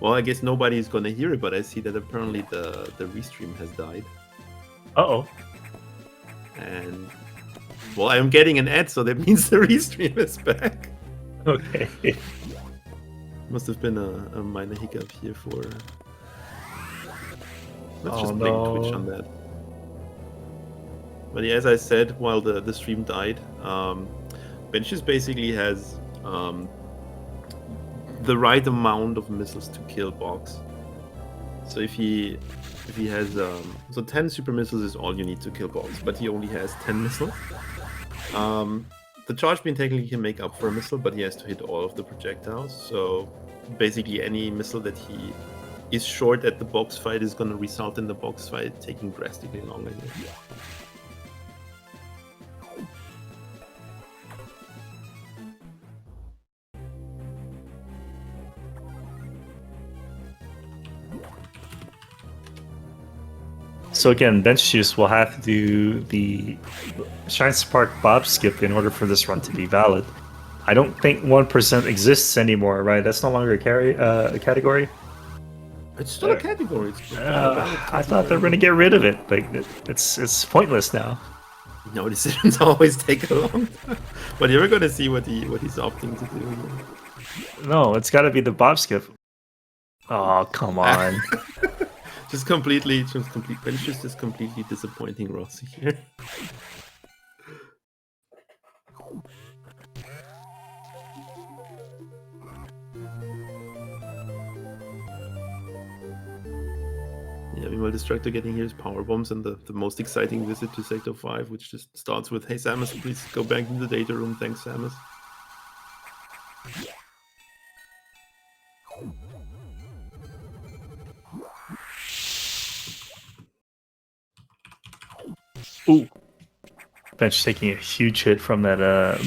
Well, I guess nobody's gonna hear it, but I see that apparently the restream has died. Uh-oh. And well, I'm getting an ad, so that means the restream is back. Okay. Must have been a minor hiccup here for. Let's just blame Twitch on that. But yeah, as I said, while the stream died, benchjuice basically has the right amount of missiles to kill box. So if he has so 10 super missiles is all you need to kill box, but he only has 10 missiles. The charge beam technically can make up for a missile, but he has to hit all of the projectiles. So basically any missile that he is short at the box fight is going to result in the box fight taking drastically longer here. So again, benchjuice will have to do the Shine Spark Bob skip in order for this run to be valid. I don't think 1% exists anymore, right? That's no longer a category. It's still a category. I thought they were going to get rid of it. Like it's pointless now. No, decisions always take a long time. But you're going to see what he's opting to do here. No, it's got to be the Bob skip. Oh, come on. Just completely benchjuice just completely disappointing Rossi here. Yeah, meanwhile Destructor getting here his power bombs and the most exciting visit to Sector 5, which just starts with, "Hey Samus, please go back to the data room, thanks Samus." Ooh. Bench taking a huge hit from that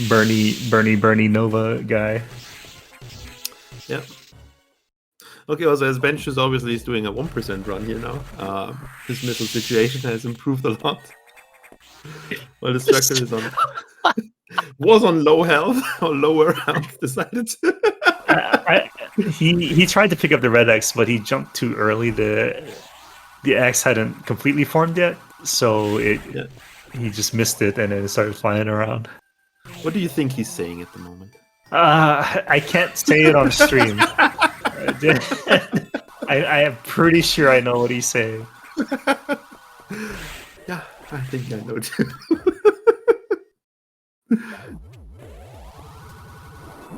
Bernie Nova guy. Yeah. Okay, also as benchjuice obviously is doing a 1% run here now. His missile situation has improved a lot. Well, Destructor is on was on low health or lower health, decided to. He tried to pick up the red X, but he jumped too early. The X hadn't completely formed yet, so he just missed it and then it started flying around. What do you think he's saying at the moment? I can't say it on stream. I am pretty sure I know what he's saying. Yeah, I think I know too.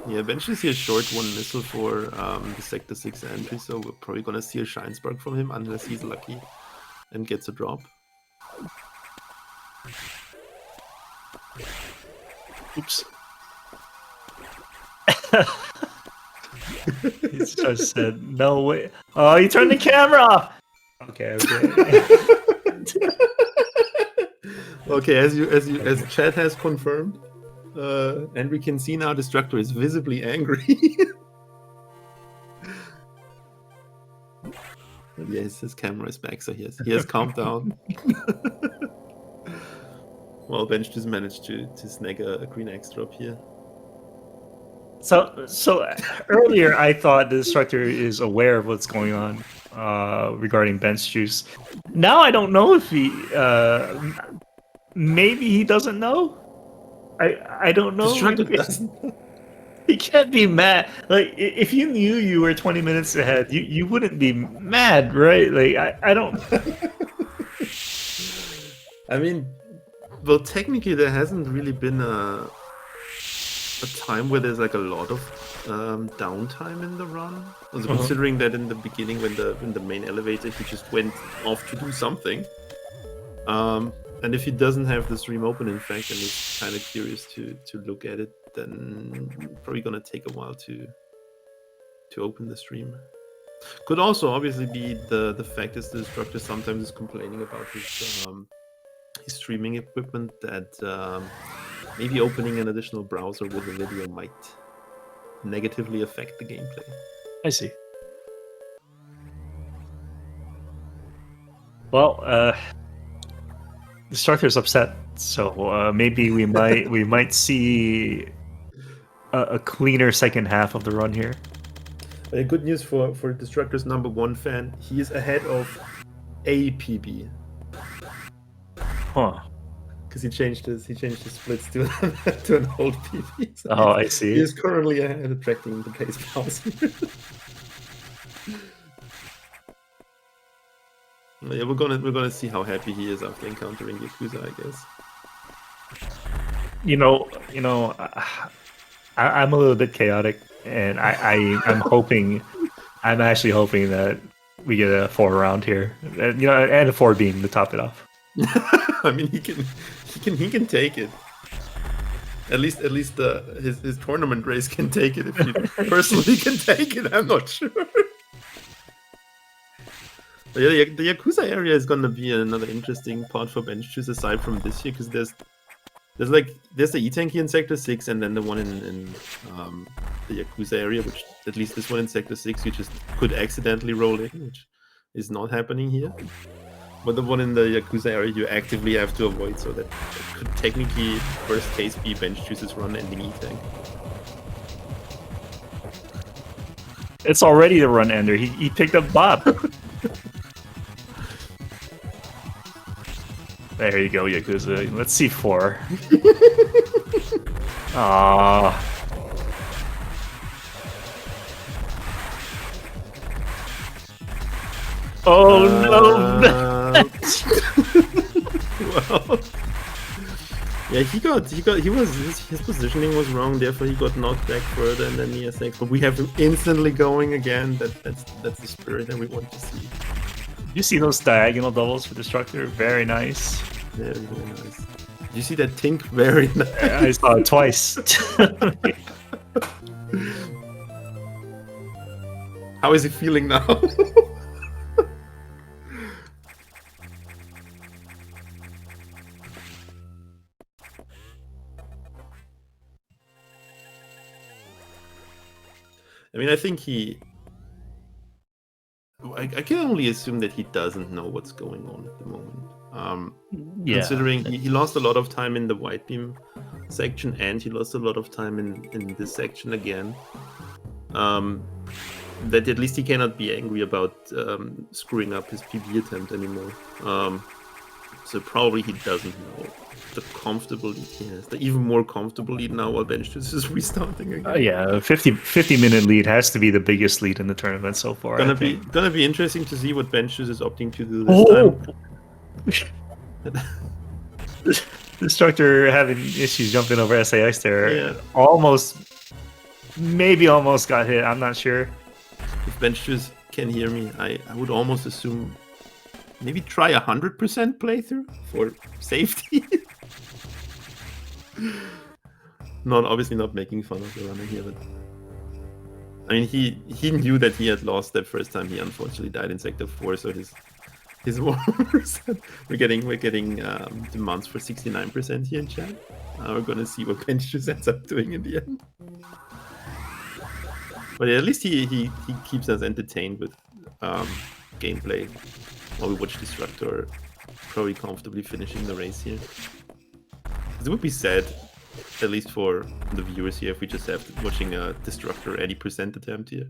Yeah, benchjuice here short one missile for the Sector 6 entry, so we're probably gonna see a Shine Spark from him unless he's lucky and gets a drop. Oops. He just said, "No way." Oh, you turned the camera off. Okay. Okay, as chat has confirmed, and we can see now Destructor is visibly angry. But yes, his camera is back, so he has calmed down. Well, bench just managed to snag a green X drop here. So earlier I thought the Destructor is aware of what's going on regarding benchjuice. Now I don't know if he maybe he doesn't know. I don't know. Destructor doesn't. He can't be mad. Like if you knew you were 20 minutes ahead, you wouldn't be mad, right? Like I don't. I mean, well, technically there hasn't really been a time where there's like a lot of downtime in the run. Also, considering that in the beginning, when the main elevator, he just went off to do something. And if he doesn't have the stream open, in fact, and he's kind of curious to look at it, then probably gonna take a while to open the stream. Could also obviously be the fact that the Destructor sometimes is complaining about his streaming equipment, that maybe opening an additional browser with the video might negatively affect the gameplay. I see. Well, Destructor's upset, so maybe we might see a cleaner second half of the run here. Good news for Destructor's #1 fan. He is ahead of a PB Huh. because he changed his splits to to an old PB. So Oh, I he see. is currently ahead, attracting the pace pals. Yeah, we're gonna see how happy he is after encountering Yakuza, I guess. I'm a little bit chaotic, and I'm hoping, I'm actually hoping that we get a 4 round here, and a 4 beam to top it off. I mean, he can take it. At least his tournament race can take it. If he personally can take it, I'm not sure. But yeah, the Yakuza area is gonna be another interesting part for benchjuice aside from this year, because there's the E-Tank here in Sector 6, and then the one in the Yakuza area, which at least this one in Sector 6 you just could accidentally roll in, which is not happening here. But the one in the Yakuza area you actively have to avoid, so that could technically, worst case, be benchjuice's run ending E-Tank. It's already the run ender. He picked up Bob. There you go, Yakuza. Let's see 4. Ah. Oh no! Well, yeah, his positioning was wrong. Therefore, he got knocked back further, and then he has X. But we have him instantly going again. That's the spirit that we want to see. You see those diagonal doubles for Destructor? Very nice. Very, very nice. Did you see that Tink? Very nice. I saw it twice. How is he feeling now? I mean, I think I can only assume that he doesn't know what's going on at the moment. Yeah. Considering he lost a lot of time in the white beam section, and he lost a lot of time in this section again. That at least he cannot be angry about screwing up his PB attempt anymore. So probably he doesn't know the comfortable lead he has, the even more comfortable lead now while benchjuice is restarting again. Yeah, 50-minute lead has to be the biggest lead in the tournament so far. Gonna be interesting to see what benchjuice is opting to do this time. Destructor having issues jumping over SAX there. Yeah. Almost got hit. I'm not sure. If benchjuice can hear me, I would almost assume maybe try 100% playthrough for safety. Obviously not making fun of the runner here, but I mean he knew that he had lost that first time. He unfortunately died in Sector 4, so his 1%. We're getting demands for 69% here in chat. We're gonna see what benchjuice ends up doing in the end. But yeah, at least he keeps us entertained with gameplay while we watch Destructor probably comfortably finishing the race here. It would be sad, at least for the viewers here, if we just have watching a Destructor 80% attempt here.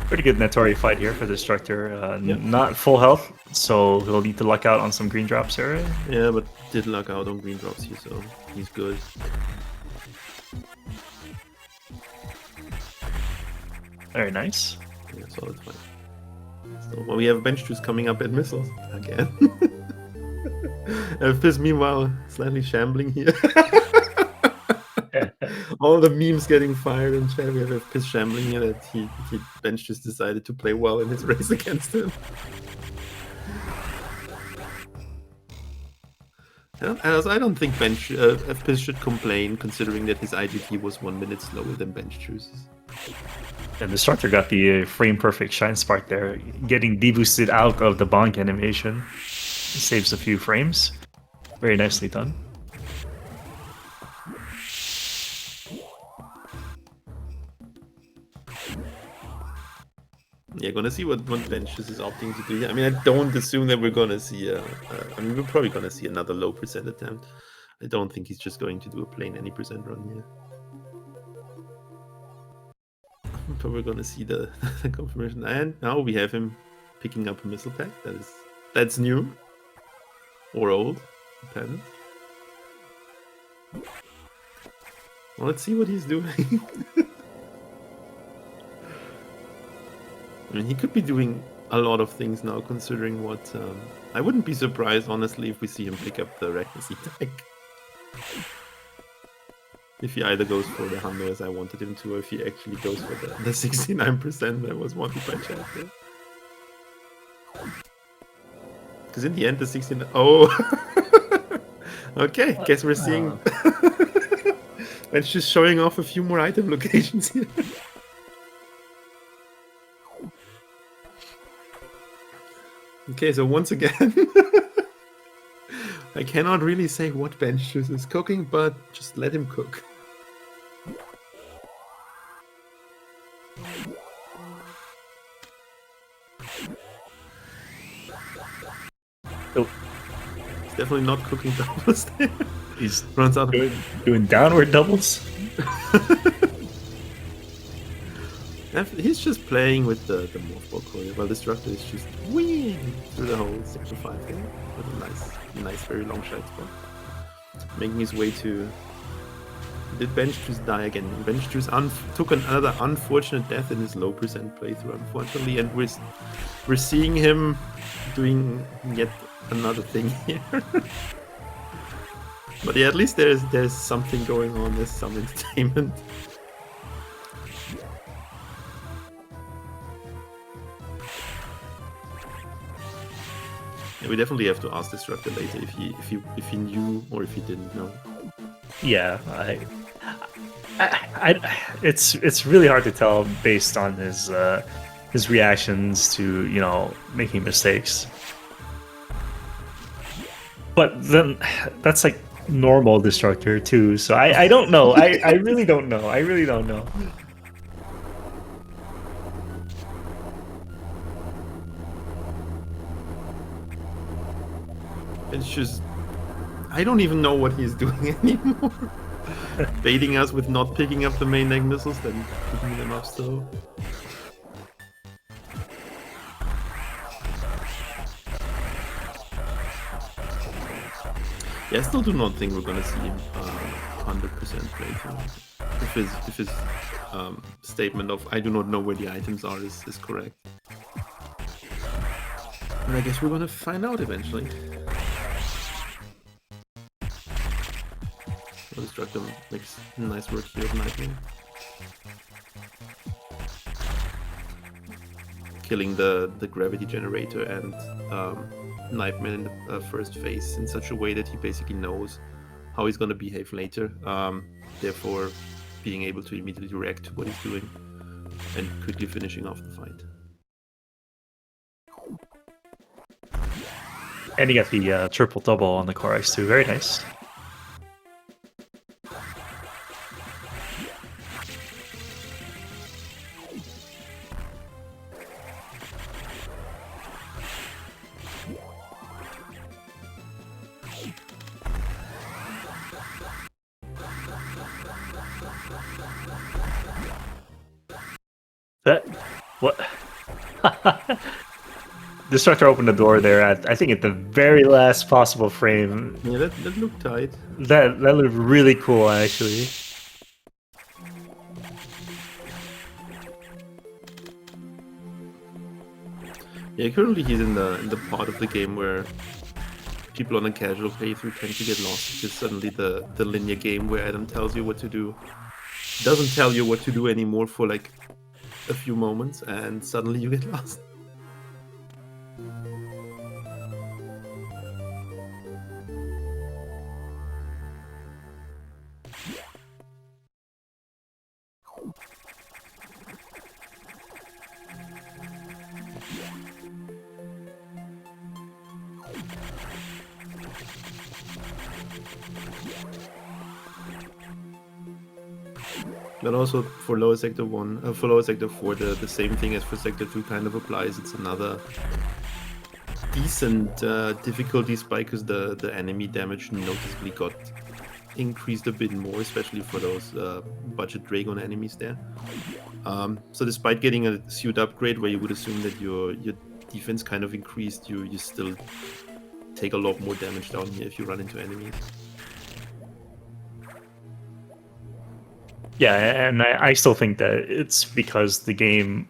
Pretty good Netori fight here for Destructor. Not full health, so he'll need to luck out on some green drops here. Yeah, but did luck out on green drops here, so he's good. Very nice. Yeah, solid fight. So, well, we have benchjuice coming up at missiles again. FPIS meanwhile slightly shambling here. All the memes getting fired in chat. We have FPIS shambling here that he benchjuice decided to play well in his race against him. I don't think FPIS should complain, considering that his IGT was 1 minute slower than benchjuice's. And Destructor got the frame perfect Shine Spark there, getting deboosted out of the bonk animation. Saves a few frames. Very nicely done. Yeah, gonna see what benchjuice is opting to do. I mean, I don't assume that we're gonna see I mean, we're probably gonna see another low percent attempt. I don't think he's just going to do a plain any percent run here. But we're gonna see the confirmation. And now we have him picking up a missile pack. That's new. Or old. Depends. Well, let's see what he's doing. I mean, he could be doing a lot of things now, considering what... I wouldn't be surprised, honestly, if we see him pick up the Arachne deck. If he either goes for the Hundo as I wanted him to, or if he actually goes for the 69% that was wanted by chat there. Because in the end, the 69... Oh! Okay, guess we're seeing... It's just showing off a few more item locations here. Okay, so once again, I cannot really say what benchjuice is cooking, but just let him cook. Oh. He's definitely not cooking doubles there. He's runs out doing downward doubles. He's just playing with the morphball coil, while Destructor is just winging through the whole sector 5 game with a nice, very long shot spot. Making his way to... Did benchjuice die again? benchjuice took another unfortunate death in his low percent playthrough, unfortunately, and we're seeing him doing yet another thing here. But yeah, at least there's something going on, there's some entertainment. Yeah, we definitely have to ask Destructor later if he knew or if he didn't know. Yeah, it's really hard to tell based on his reactions to, you know, making mistakes. But then that's like normal Destructor too, so I don't know. I really don't know. I really don't know. It's just... I don't even know what he's doing anymore. Baiting us with not picking up the main egg missiles, then picking them up still. Yeah, I still do not think we're gonna see him 100% playthrough. If his statement of "I do not know where the items are" is correct. And I guess we're gonna find out eventually. Destructor makes nice work here of Nightmare. Killing the gravity generator and Nightmare in the first phase in such a way that he basically knows how he's gonna behave later. Therefore, being able to immediately react to what he's doing and quickly finishing off the fight. And you got the triple double on the core X too. Very nice. What? Destructor opened the door there at, I think, at the very last possible frame. Yeah, that looked tight. That looked really cool, actually. Yeah, currently he's in the part of the game where people on a casual playthrough tend to get lost, because suddenly the linear game where Adam tells you what to do doesn't tell you what to do anymore for like a few moments, and suddenly you get lost. But also for lower sector 1, for lower sector 4, the same thing as for sector 2 kind of applies. It's another decent difficulty spike because the enemy damage noticeably got increased a bit more, especially for those budget Dragon enemies there. So despite getting a suit upgrade where you would assume that your defense kind of increased, you still take a lot more damage down here if you run into enemies. Yeah, and I still think that it's because the game,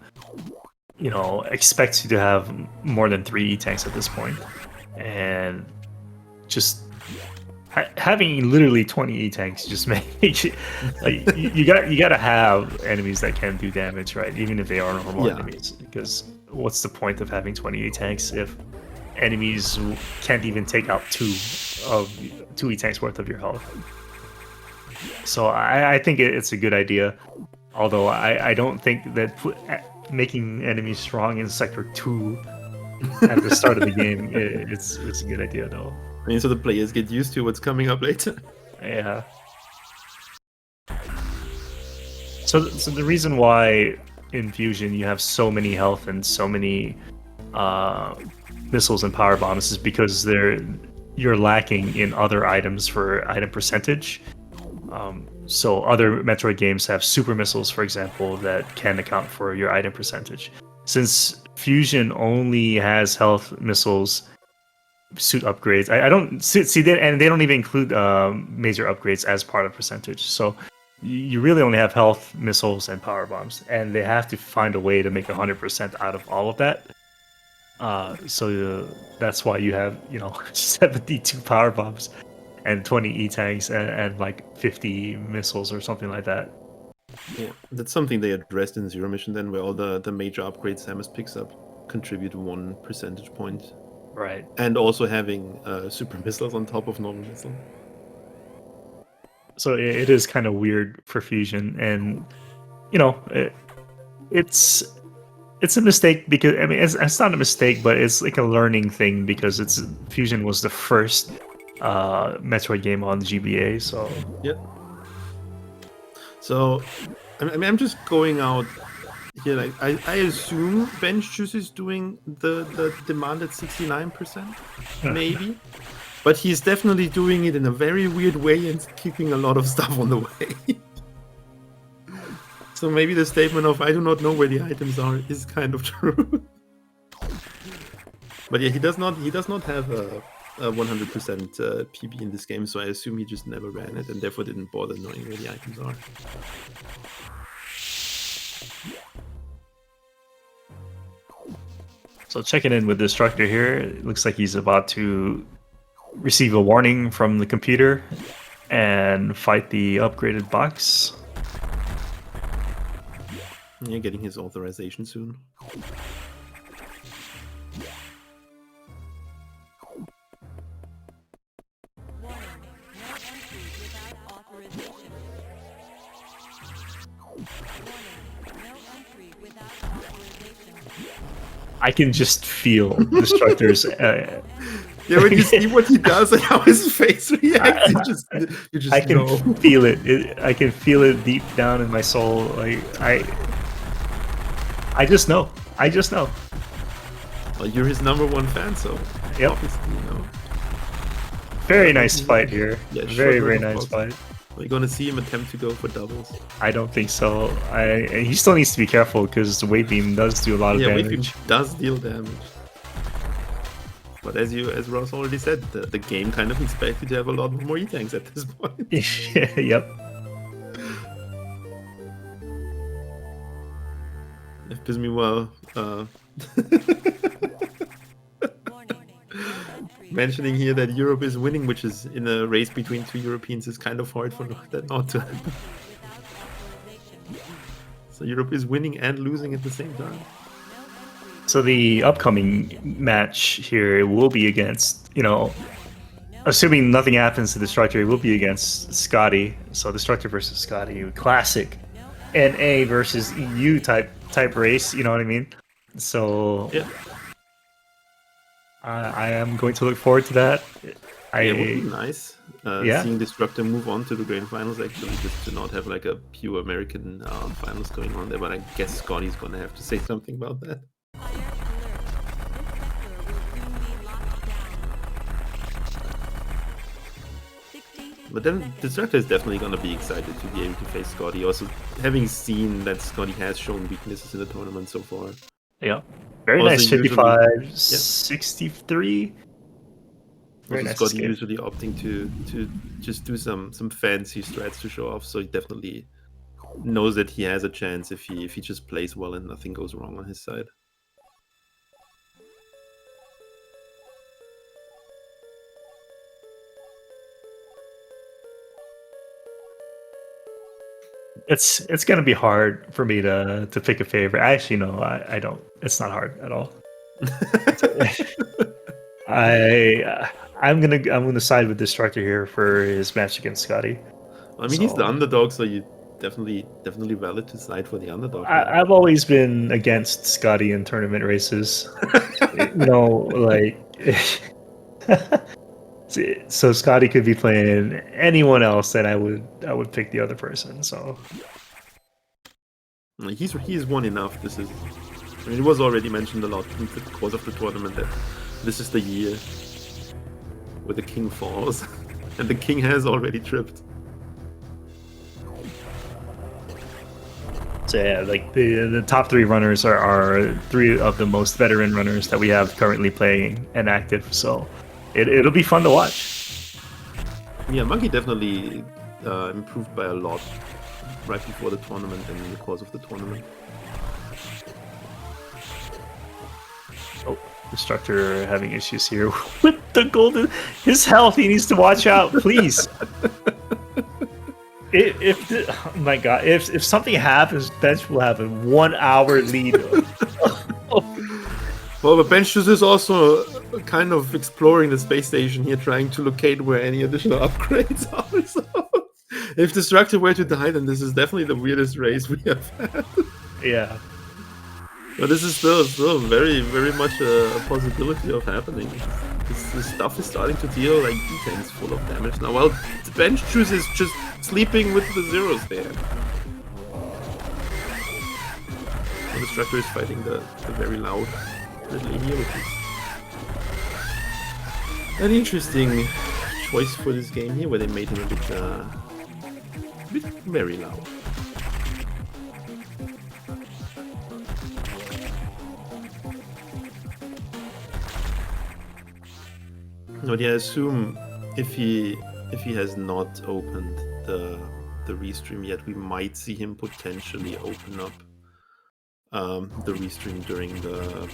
you know, expects you to have more than 3 E-tanks at this point. And just having literally 20 E-tanks just makes you, like, you gotta have enemies that can do damage, right? Even if they are normal enemies. Because what's the point of having 20 E-tanks if enemies can't even take out 2 E-tanks worth of your health? So I think it's a good idea, although I don't think that making enemies strong in Sector 2 at the start of the game, it's a good idea, though. I mean, so the players get used to what's coming up later. Yeah. So the reason why in Fusion you have so many health and so many missiles and power bombs is because you're lacking in other items for item percentage. So other Metroid games have super missiles, for example, that can account for your item percentage. Since Fusion only has health, missiles, suit upgrades, I don't see that, and they don't even include major upgrades as part of percentage. So you really only have health, missiles, and power bombs, and they have to find a way to make 100% out of all of that. So that's why you have 72 power bombs and 20 E-tanks and like 50 missiles or something like that. Yeah, that's something they addressed in Zero Mission then, where all the major upgrades Samus picks up contribute 1 percentage point. Right. And also having super missiles on top of normal missile. So it is kind of weird for Fusion, and it's a mistake because I mean it's not a mistake, but it's like a learning thing because Fusion was the first Metroid game on GBA. So yeah. So I mean I'm just going out here. Like I assume benchjuice is doing the demanded 69%, maybe. But he's definitely doing it in a very weird way and keeping a lot of stuff on the way. So maybe the statement of "I do not know where the items are" is kind of true. But yeah, he does not have a 100% PB in this game, so I assume he just never ran it and therefore didn't bother knowing where the items are. So checking in with Destructor here, it looks like he's about to receive a warning from the computer and fight the upgraded box. Yeah, getting his authorization soon. I can just feel Destructor's. Yeah, when you see what he does and how his face reacts, you just I can feel it. I can feel it deep down in my soul. Like I just know. Well, you're his #1 fan, so yep. Obviously, Very nice fight here. Yeah, very nice fight. Are you gonna see him attempt to go for doubles? I don't think so. He still needs to be careful because the Wave Beam does do a lot of damage. Wave Beam does deal damage. But as Ross already said, the game kind of expects you to have a lot more E-tanks at this point. Yep. Because meanwhile, mentioning here that Europe is winning, which is in a race between 2 Europeans, is kind of hard for that not to happen. So Europe is winning and losing at the same time. So the upcoming match here will be against, assuming nothing happens to Destructor, it will be against Scotty. So Destructor versus Scotty, classic NA versus EU type race, you know what I mean? So yeah. I am going to look forward to that. It would be nice. Yeah. seeing Destructor move on to the grand finals, actually, just to not have like a pure American finals going on there. But I guess Scotty's gonna have to say something about that. But then Destructor is definitely gonna be excited to be able to face Scotty. Also, having seen that Scotty has shown weaknesses in the tournament so far. Yeah. Very Also, nice. usually- 55, 63. Very Also, nice Scotty escape. usually opting to just do some fancy strats to show off. So he definitely knows that he has a chance if he just plays well and nothing goes wrong on his side. It's gonna be hard for me to pick a favorite. Actually, no, I don't. It's not hard at all. I'm gonna side with Destructor here for his match against Scotty. I mean, he's the underdog, so you definitely valid to side for the underdog. I've always been against Scotty in tournament races. You know, like so Scotty could be playing anyone else, and I would pick the other person. So he's won enough. This is, I mean, it was already mentioned a lot in the course of the tournament that this is the year where the king falls, and the king has already tripped. So yeah, like the top three runners are three of the most veteran runners that we have currently playing and active. So it'll be fun to watch. Yeah, Monkey definitely improved by a lot right before the tournament and in the course of the tournament. Oh, Destructor having issues here with the golden. His health, he needs to watch out, please. Oh my god, if something happens, Bench will have a 1 hour lead. Well, but benchjuice is also kind of exploring the space station here, trying to locate where any additional upgrades are. So if Destructor were to die, then this is definitely the weirdest race we have had. Yeah. But this is still very, very much a possibility of happening. This stuff is starting to deal like D-tanks full of damage now. Well, the benchjuice is just sleeping with the zeros there. The Destructor is fighting the very loud Ridley here, which is an interesting choice for this game here, where they made him a bit very loud. But yeah, I assume if he has not opened the restream yet, we might see him potentially open up the restream during the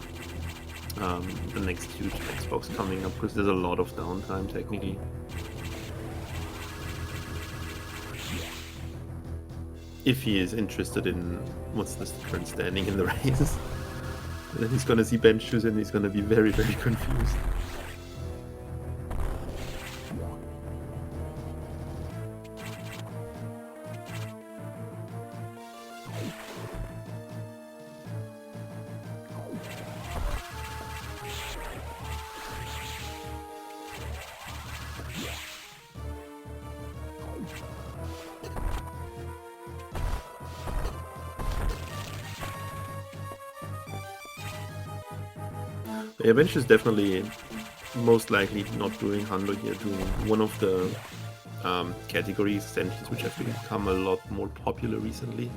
next huge Xbox coming up, because there's a lot of downtime technically. If he is interested in what's the current standing in the race, then he's gonna see benchjuice and he's gonna be very, very confused. Yeah, bench is definitely most likely not doing Hundo here, doing one of the category extensions which have become a lot more popular recently.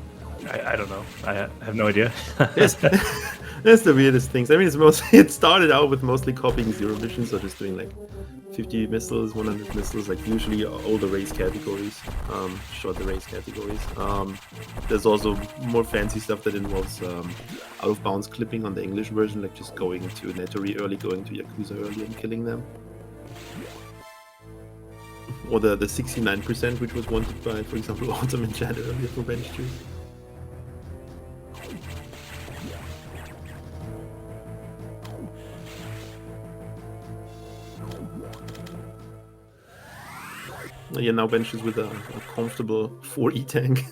I don't know. I have no idea. That's the weirdest things. I mean, it started out with mostly copying Zero Vision, so just doing like 50 missiles, 100 missiles, like usually all the race categories, short the race categories. There's also more fancy stuff that involves out of bounds clipping on the English version, like just going to Nettori early, going to Yakuza early and killing them. Or the 69%, which was wanted by, for example, Autumn and Chad earlier for benchjuice. Yeah, now benches with a comfortable 4E tank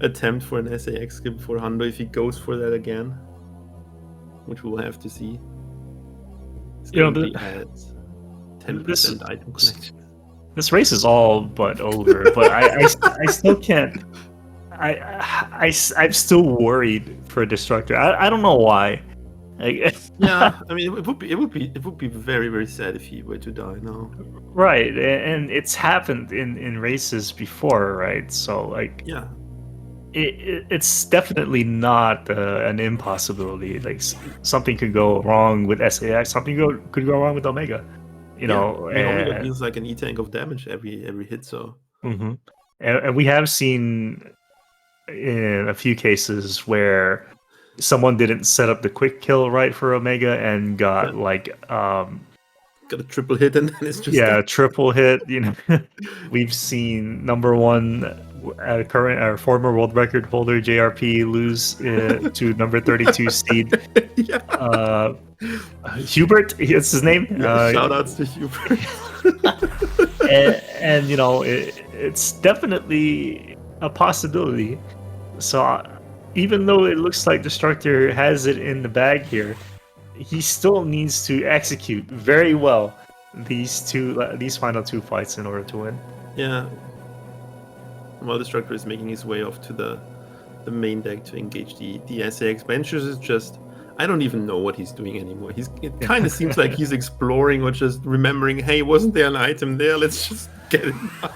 attempt for an SAX skip for Hundo if he goes for that again, which we'll have to see. You know, At 10% item collection. This race is all but over, but I still can't. I'm still worried for Destructor. I don't know why. Like, Yeah, I mean, it would be very, very sad if he were to die now. right, and it's happened in races before, right? So like, Yeah, it's definitely not an impossibility. Like something could go wrong with SAX, something could go wrong with Omega. You yeah. know, I mean, Omega deals like an E-tank of damage every hit, so and we have seen in a few cases where someone didn't set up the quick kill right for Omega and got Yeah. like got a triple hit and then it's just yeah, triple hit. You know, we've seen number one current or former world record holder JRP lose to number 32 seed yeah. Hubert. That's his name. Yeah, shout outs to Hubert. And you know, it's definitely a possibility. So even though it looks like Destructor has it in the bag here, he still needs to execute very well these final two fights in order to win. Yeah. While Destructor is making his way off to the main deck to engage the SAX, benchjuice is just, I don't even know what he's doing anymore. It kind of seems like he's exploring or just remembering, hey, wasn't there an item there? Let's just get it now.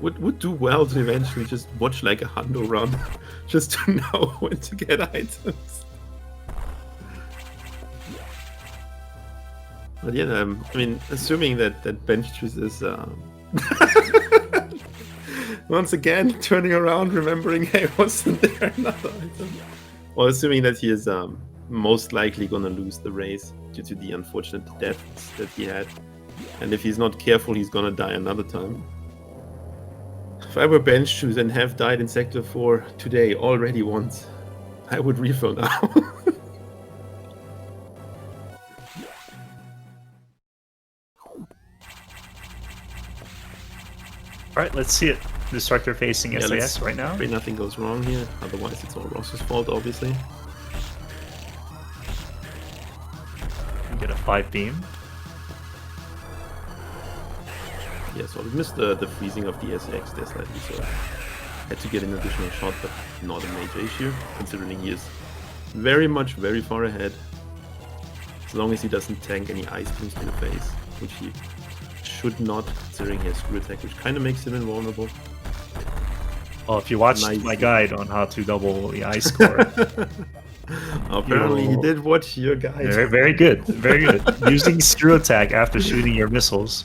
Would do well to eventually just watch like a hundo run, just to know when to get items. But yeah, I mean, assuming that benchjuice is once again turning around, remembering, hey, wasn't there another item? Well, assuming that he is most likely gonna lose the race due to the unfortunate deaths that he had, and if he's not careful, he's gonna die another time. If I were benchjuice and have died in Sector 4 today already once, I would refill now. Alright, let's see it. Destructor facing SAS right now. Pray nothing goes wrong here, otherwise it's all Ross's fault, obviously. Get a 5 beam. Yeah, so I missed the freezing of the SX there slightly, so I had to get an additional shot, but not a major issue, considering he is very far ahead. As long as he doesn't tank any ice boost in the face, which he should not, considering he has screw attack, which kind of makes him invulnerable. Well, if you watched my guide on how to double the ice score, apparently he did watch your guide. Very good, very good. Using screw attack after shooting your missiles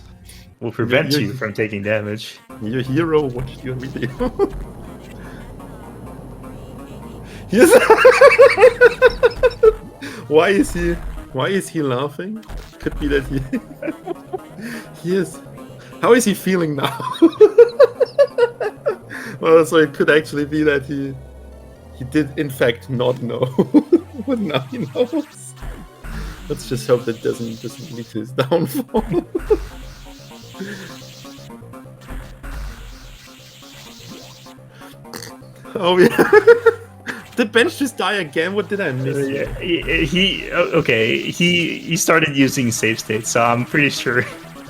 will prevent you from taking damage. Your hero watched your video. Yes. Why is he laughing? Could be that he is. How is he feeling now? Well, so it could actually be that he did in fact not know, but now he knows. Let's just hope that doesn't lead to his downfall. Oh yeah. Did bench just die again? What did I miss? He started using save state, so I'm pretty sure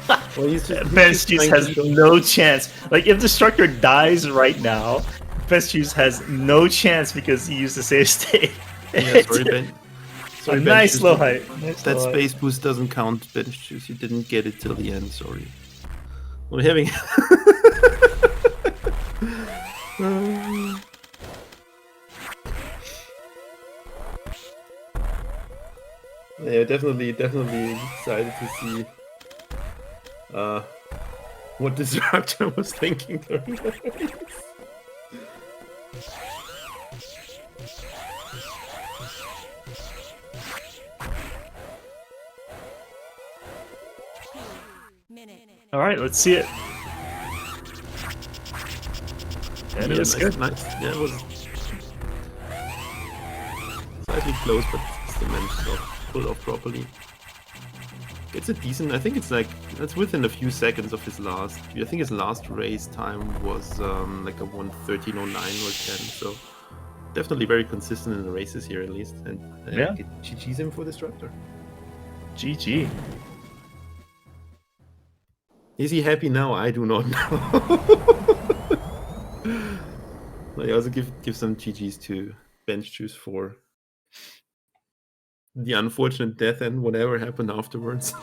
Well, benchjuice has no chance. Like if Destructor dies right now, benchjuice has no chance because he used the save state. Yeah, sorry, Ben. Sorry, nice low height. That space boost doesn't count, benchjuice. You didn't get it till the end. Sorry. We're having. Yeah, definitely excited to see what Destructor was thinking during the race. All right, let's see it. And Yeah, it was good. Nice. Yeah, it was slightly close, but still managed to pull it off properly. It's a decent. I think that's within a few seconds of his last. I think his last race time was like a 1:13:09 or 10. So definitely very consistent in the races here, at least. And yeah, GG's him for Destructor. GG. Is he happy now? I do not know. I also give some GGs to benchjuice for the unfortunate death and whatever happened afterwards.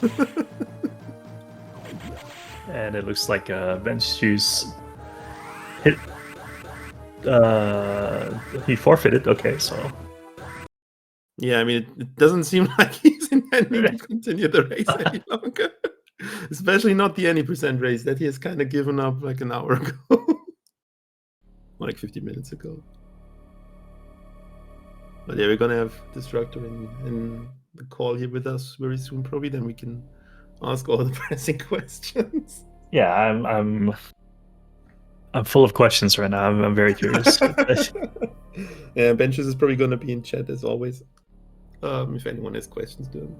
And it looks like benchjuice hit. He forfeited. Okay, so Yeah, I mean, it doesn't seem like he's intending to continue the race any longer. Especially not the any percent race that he has kind of given up like an hour ago. Like 50 minutes ago. But yeah, we're gonna have Destructor in the call here with us very soon, probably. Then we can ask all the pressing questions. yeah, I'm full of questions right now. I'm very curious. Yeah, benches is probably gonna be in chat as always. If anyone has questions to him.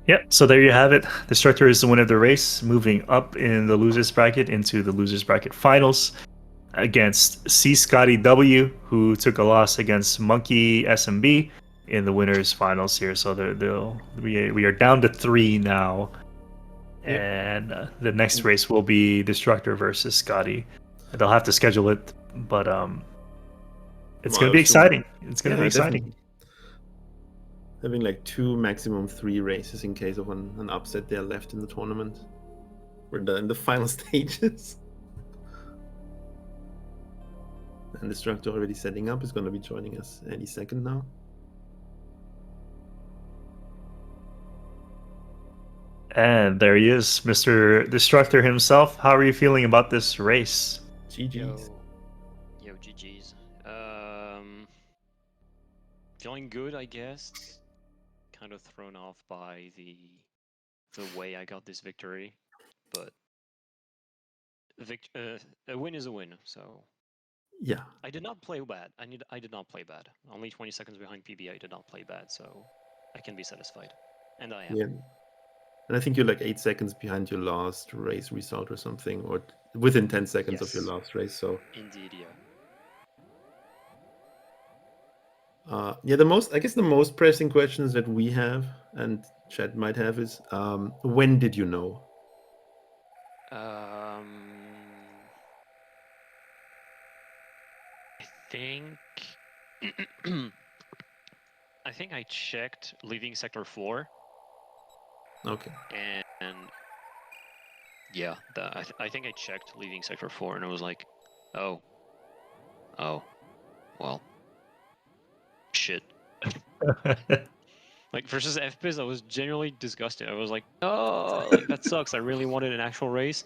Yep, so there you have it. Destructor is the winner of the race, moving up in the losers bracket into the losers bracket finals against C Scotty W, who took a loss against Monkey SMB in the winners finals here. So we are down to 3 now. Yep. And the next race will be Destructor versus Scotty. They'll have to schedule it, but it's going to be exciting. It's going to be exciting. Definitely. Having like 2, maximum 3 races in case of an upset there left in the tournament. We're in the final stages. And Destructor already setting up is going to be joining us any second now. And there he is, Mr. Destructor himself. How are you feeling about this race? GG's. Yo, GG's. Feeling good, I guess. Kind of thrown off by the way I got this victory, but a win is a win. So yeah, I did not play bad. I did not play bad. Only 20 seconds behind PB. I did not play bad, so I can be satisfied, and I am. Yeah. And I think you're like 8 seconds behind your last race result or something, or within 10 seconds of your last race. So indeed, yeah. Yeah, I guess the most pressing questions that we have and Chad might have is when did you know? I think I think I checked leaving sector 4. Okay. And yeah, I think I checked leaving sector 4, and I was like, oh, well, shit. Like versus FPIS, I was genuinely disgusted. I was like, oh, like that sucks. I really wanted an actual race,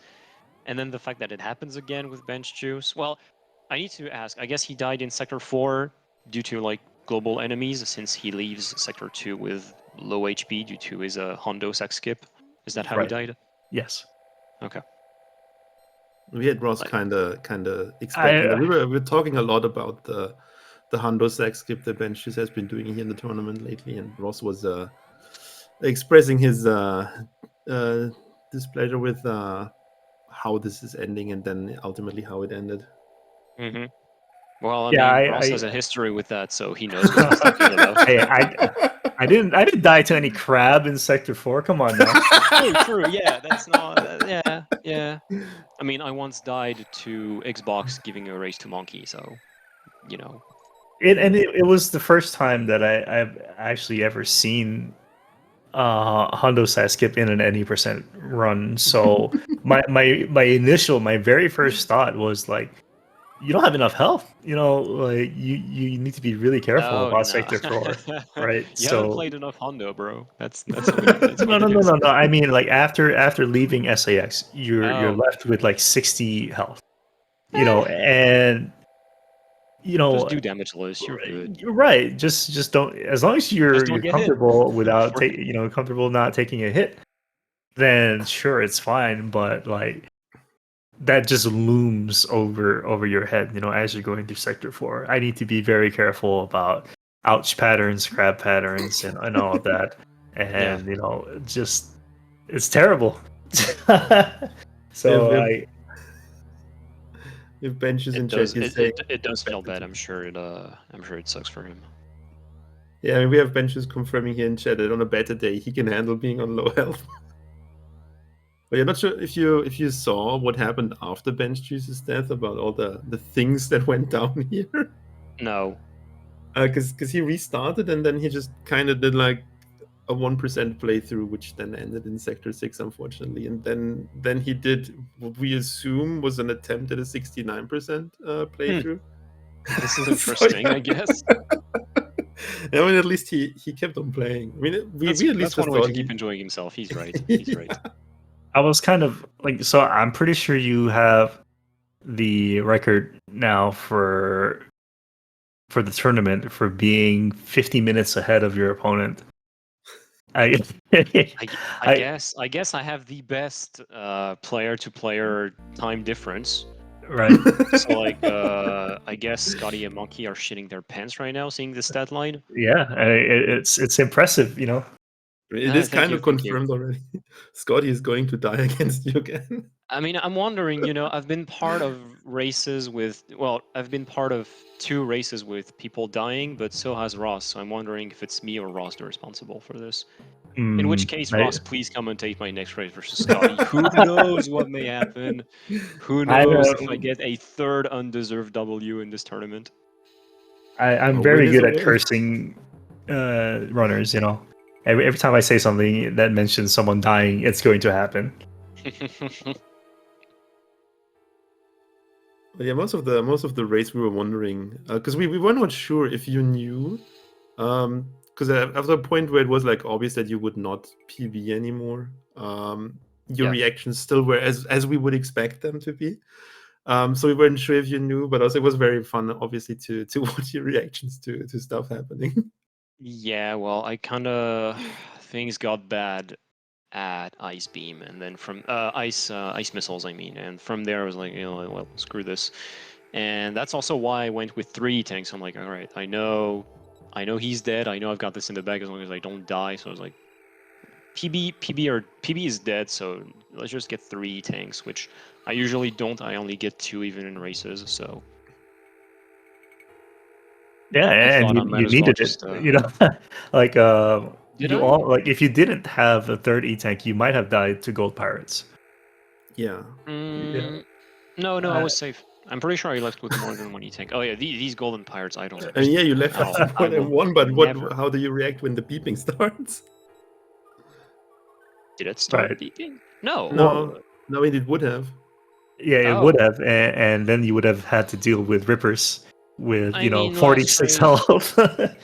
and then the fact that it happens again with benchjuice. Well, I need to ask. I guess he died in sector 4 due to like global enemies, since he leaves sector 2 with low HP due to his Hondo sack skip. Is that how he died? Yes. Okay. We had Ross kind of expecting that. We were talking a lot about the Hondo sack skip that benches has been doing here in the tournament lately, and Ross was expressing his displeasure with how this is ending, and then ultimately how it ended. Mm-hmm. Well, I mean, Ross has a history with that, so he knows what he's talking about. Hey, I didn't die to any crab in sector 4. Come on now. True. Yeah, that's not. Yeah. I mean, I once died to Xbox giving a race to Monkey, so you know. It was the first time that I've actually ever seen Hondo sack skip in an any percent run. So my very first thought was like, you don't have enough health. You know, like you need to be really careful about sector 4, right? You haven't played enough Hondo, bro. That's no. I mean, like after leaving SAX, you're left with like 60 health. You know, and you know, just do damage list. You're good. You're right. Just don't. As long as you're comfortable without comfortable not taking a hit, then sure, it's fine. But like that just looms over your head, you know, as you're going through sector 4. I need to be very careful about ouch patterns, crab patterns, and all of that. And you know, just it's terrible. So if benches in chat is saying it does feel bad. I'm sure it sucks for him. Yeah, I mean, we have benches confirming here in chat that on a better day he can handle being on low health. But you're not sure if you saw what happened after benchjuice's death about all the things that went down here. No. Because he restarted and then he just kind of did like a 1% playthrough, which then ended in Sector 6, unfortunately. And then he did what we assume was an attempt at a 69% playthrough. This is So, interesting, yeah. I guess. I mean, at least he kept on playing. I mean, we at least That's one just way thought to he... keep enjoying himself. He's right. He's Yeah. right. I was kind of like, so I'm pretty sure you have the record now for the tournament for being 50 minutes ahead of your opponent. I I guess I have the best player-to-player time difference. right. So like, I guess Scotty and Monkey are shitting their pants right now, seeing the stat line. Yeah, it's impressive, you know. It is Thank kind you, of thank you. confirmed already. Scotty is going to die against you again. I mean, I'm wondering, I've been part of races with, well, I've been part of 2 races with people dying, but so has Ross. So I'm wondering if it's me or Ross the responsible for this. In which case, Ross, please commentate my next race versus Scotty. Who knows what may happen? Who knows if I get a 3rd undeserved W in this tournament? I'm A very win is good a at win. cursing runners, you know. Every time I say something that mentions someone dying, it's going to happen. But yeah, most of the race we were wondering, because we were not sure if you knew, because after a point where it was like obvious that you would not PB anymore, your Yeah. reactions still were as we would expect them to be. So we weren't sure if you knew, but also it was very fun, obviously, to watch your reactions to stuff happening. Yeah, well, I kind of things got bad at Ice Beam, and then from Ice Missiles, I mean, and from there I was like, well, screw this, and that's also why I went with 3 tanks. I'm like, all right, I know he's dead. I know I've got this in the bag as long as I don't die. So I was like, PB is dead, so let's just get 3 tanks, which I usually don't. I only get 2 even in races, so. Yeah, I and thought I you might as well needed just. it, you know. Like Did you I? all like if you didn't have a 3rd E tank, you might have died to gold pirates. Yeah. No, I was safe. I'm pretty sure I left with more than 1 E-tank. Oh yeah, these golden pirates, I don't I mean, understand. yeah, you left How with I more than will one, but never. how do you react when the beeping starts? Did it start Right. beeping? No. No, I mean, it would have. Yeah, it Oh. would have, and then you would have had to deal with rippers with I mean, last 46 race. health.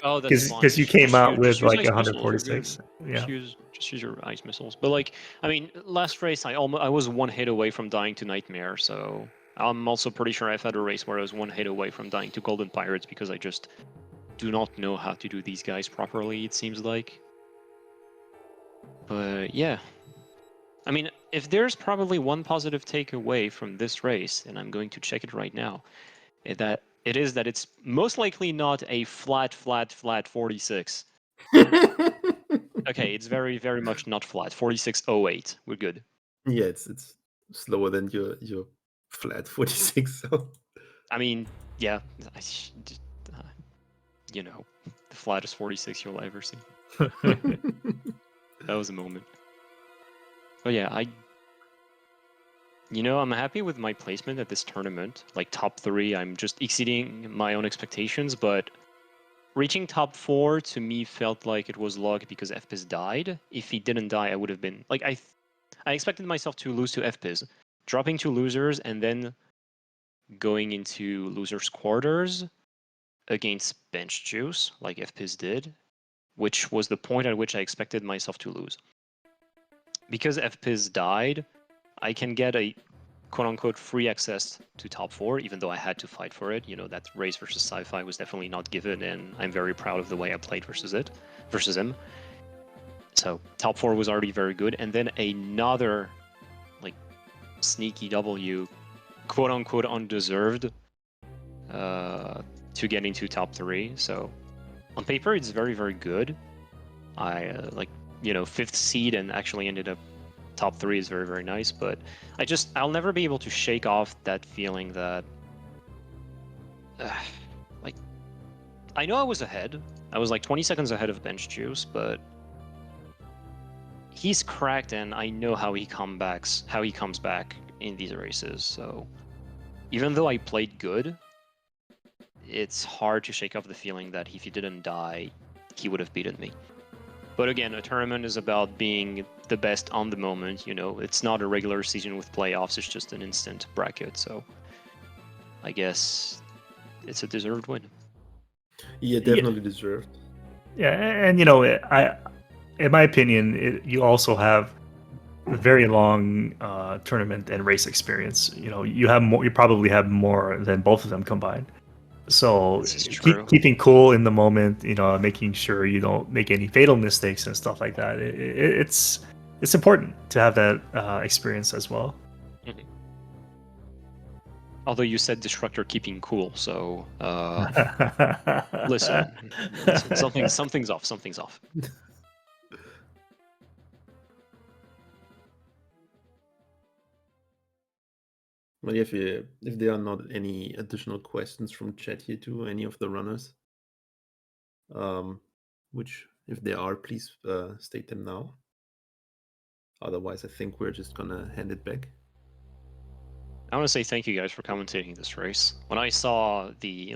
Oh, that's fine. Because you came out with Just use like ice missiles. You're good. 146. Yeah. Just use your ice missiles. But like, I mean, last race I was 1 hit away from dying to Nightmare. So I'm also pretty sure I've had a race where I was 1 hit away from dying to Golden Pirates because I just do not know how to do these guys properly. It seems like. But yeah. I mean, if there's probably one positive takeaway from this race, and I'm going to check it right now, that it's most likely not a flat 46. Okay, it's very, very much not flat. 46.08. We're good. Yeah, it's slower than your flat 46. So I mean, yeah, uh, the flattest 46 you'll ever see. That was a moment. But yeah, I'm happy with my placement at this tournament. Like top 3, I'm just exceeding my own expectations, but reaching top 4 to me felt like it was luck because FPIS died. If he didn't die, I would have been like I expected myself to lose to FPIS, dropping to losers and then going into losers quarters against benchjuice like FPIS did, which was the point at which I expected myself to lose. Because FPIS died, I can get a quote-unquote free access to top 4, even though I had to fight for it. That race versus Sci-Fi was definitely not given, and I'm very proud of the way I played versus him. So top 4 was already very good, and then another like sneaky W, quote-unquote undeserved, to get into top 3. So on paper, it's very, very good. I 5th seed and actually ended up top 3 is very, very nice, but I'll never be able to shake off that feeling that I know I was ahead, I was like 20 seconds ahead of benchjuice, but he's cracked, and I know how he comes back in these races. So even though I played good, it's hard to shake off the feeling that if he didn't die, he would have beaten me. But again, a tournament is about being the best on the moment, you know. It's not a regular season with playoffs, it's just an instant bracket, so I guess it's a deserved win. Yeah, definitely deserved. Yeah, and you know, in my opinion, you also have a very long tournament and race experience. You know, you probably have more than both of them combined. So This is true. keeping cool in the moment, you know, making sure you don't make any fatal mistakes and stuff like that. It's important to have that experience as well. Mhm. Although you said Destructor keeping cool, so listen, something's off. Something's off. Well, if there are not any additional questions from chat here to any of the runners, which if there are, please state them now. Otherwise, I think we're just gonna hand it back. I want to say thank you guys for commentating this race. When I saw the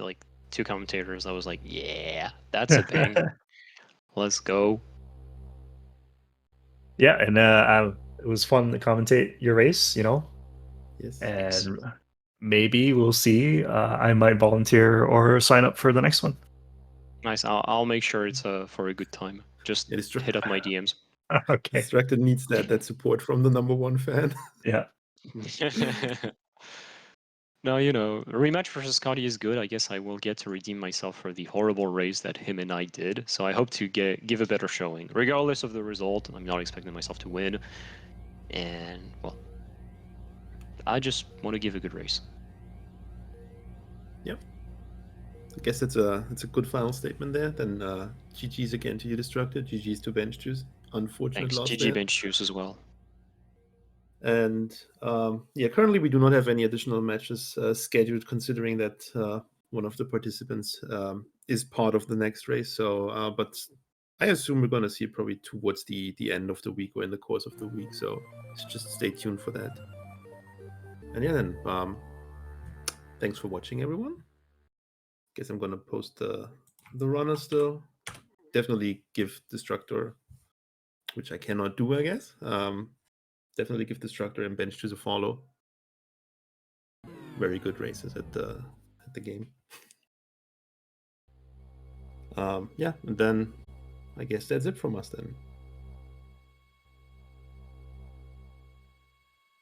two commentators, I was like, yeah, that's a banger. Let's go. Yeah, and it was fun to commentate your race, you know, Yes. Thanks. and maybe we'll see. I might volunteer or sign up for the next one. Nice. I'll make sure it's for a good time. Just It is true. hit up my DMs. Okay. Destructor needs that support from the #1 fan. Yeah. No, you know, rematch versus Scotty is good. I guess I will get to redeem myself for the horrible race that him and I did. So I hope to give a better showing, regardless of the result. I'm not expecting myself to win, and well, I just want to give a good race. Yep. I guess it's a good final statement there. Then GG's again to you, Destructor. GG's to benchjuice. Unfortunate Thanks. loss GG there. benchjuice as well. And yeah, currently we do not have any additional matches scheduled, considering that one of the participants is part of the next race. So, but I assume we're going to see it probably towards the end of the week or in the course of the week. So just stay tuned for that. And yeah, then thanks for watching, everyone. Guess I'm going to post the runner still. Definitely give Destructor, which I cannot do, I guess. Definitely give Destructor and benchjuice a follow. Very good races at the game. Yeah, and then I guess that's it from us then.